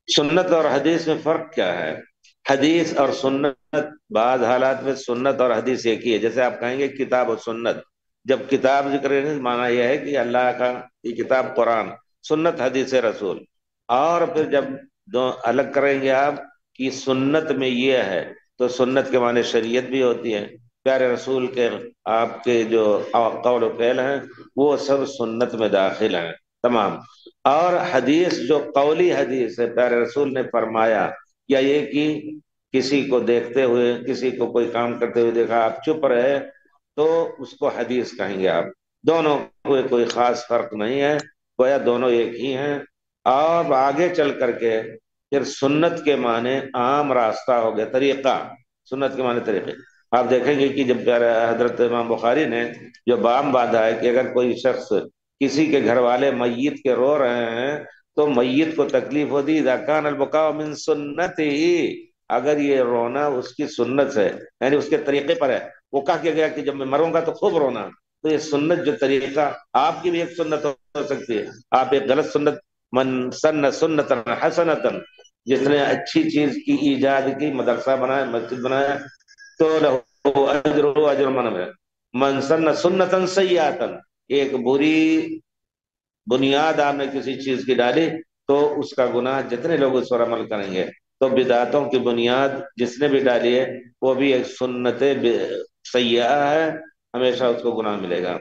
سنت اور حدیث میں فرق کیا ہے؟ حدیث اور سنت، بعض حالات میں سنت اور حدیث ایک ہی ہے، جیسے آپ کہیں گے کتاب و سنت، جب کتاب ذکر ہے مانا یہ ہے کہ اللہ کا یہ کتاب قرآن، سنت حدیث رسول، اور پھر جب دو الگ کریں گے آپ کہ سنت میں یہ ہے، تو سنت کے معنی شریعت بھی ہوتی ہے، پیارے رسول کے آپ کے جو قول و فعل ہیں وہ سب سنت میں داخل ہیں تمام۔ اور حدیث جو قولی حدیث ہے، پیارے رسول نے فرمایا، یا یہ کہ کسی کو دیکھتے ہوئے، کسی کو کوئی کام کرتے ہوئے دیکھا آپ چپ رہے، تو اس کو حدیث کہیں گے آپ۔ دونوں کو کوئی خاص فرق نہیں ہے، گویا دونوں ایک ہی ہیں۔ اور آگے چل کر کے پھر سنت کے معنی عام راستہ ہو گیا، طریقہ، سنت کے معنی طریقے۔ آپ دیکھیں گے کہ جب پیارے حضرت امام بخاری نے جو باب باندھا ہے کہ اگر کوئی شخص، کسی کے گھر والے میت کے رو رہے ہیں تو میت کو تکلیف ہوتی، اذا کان البکاء من سنت ہی، اگر یہ رونا اس کی سنت سے، یعنی اس کے طریقے پر ہے، وہ کہا کہ گیا کہ جب میں مروں گا تو خوب رونا، تو یہ سنت جو طریقہ، آپ کی بھی ایک سنت ہو سکتی ہے۔ آپ ایک غلط سنت، من سن سنتا حسنتا، جس نے اچھی چیز کی ایجاد کی، مدرسہ بنایا، مسجد بنایا، تو لہو اجر اجر من سن سنتا سیئاتا، ایک بری بنیاد آپ نے کسی چیز کی ڈالی تو اس کا گناہ جتنے لوگ اس پر عمل کریں گے، تو بدعتوں کی بنیاد جس نے بھی ڈالی ہے وہ بھی ایک سنت سیئہ ہے، ہمیشہ اس کو گناہ ملے گا۔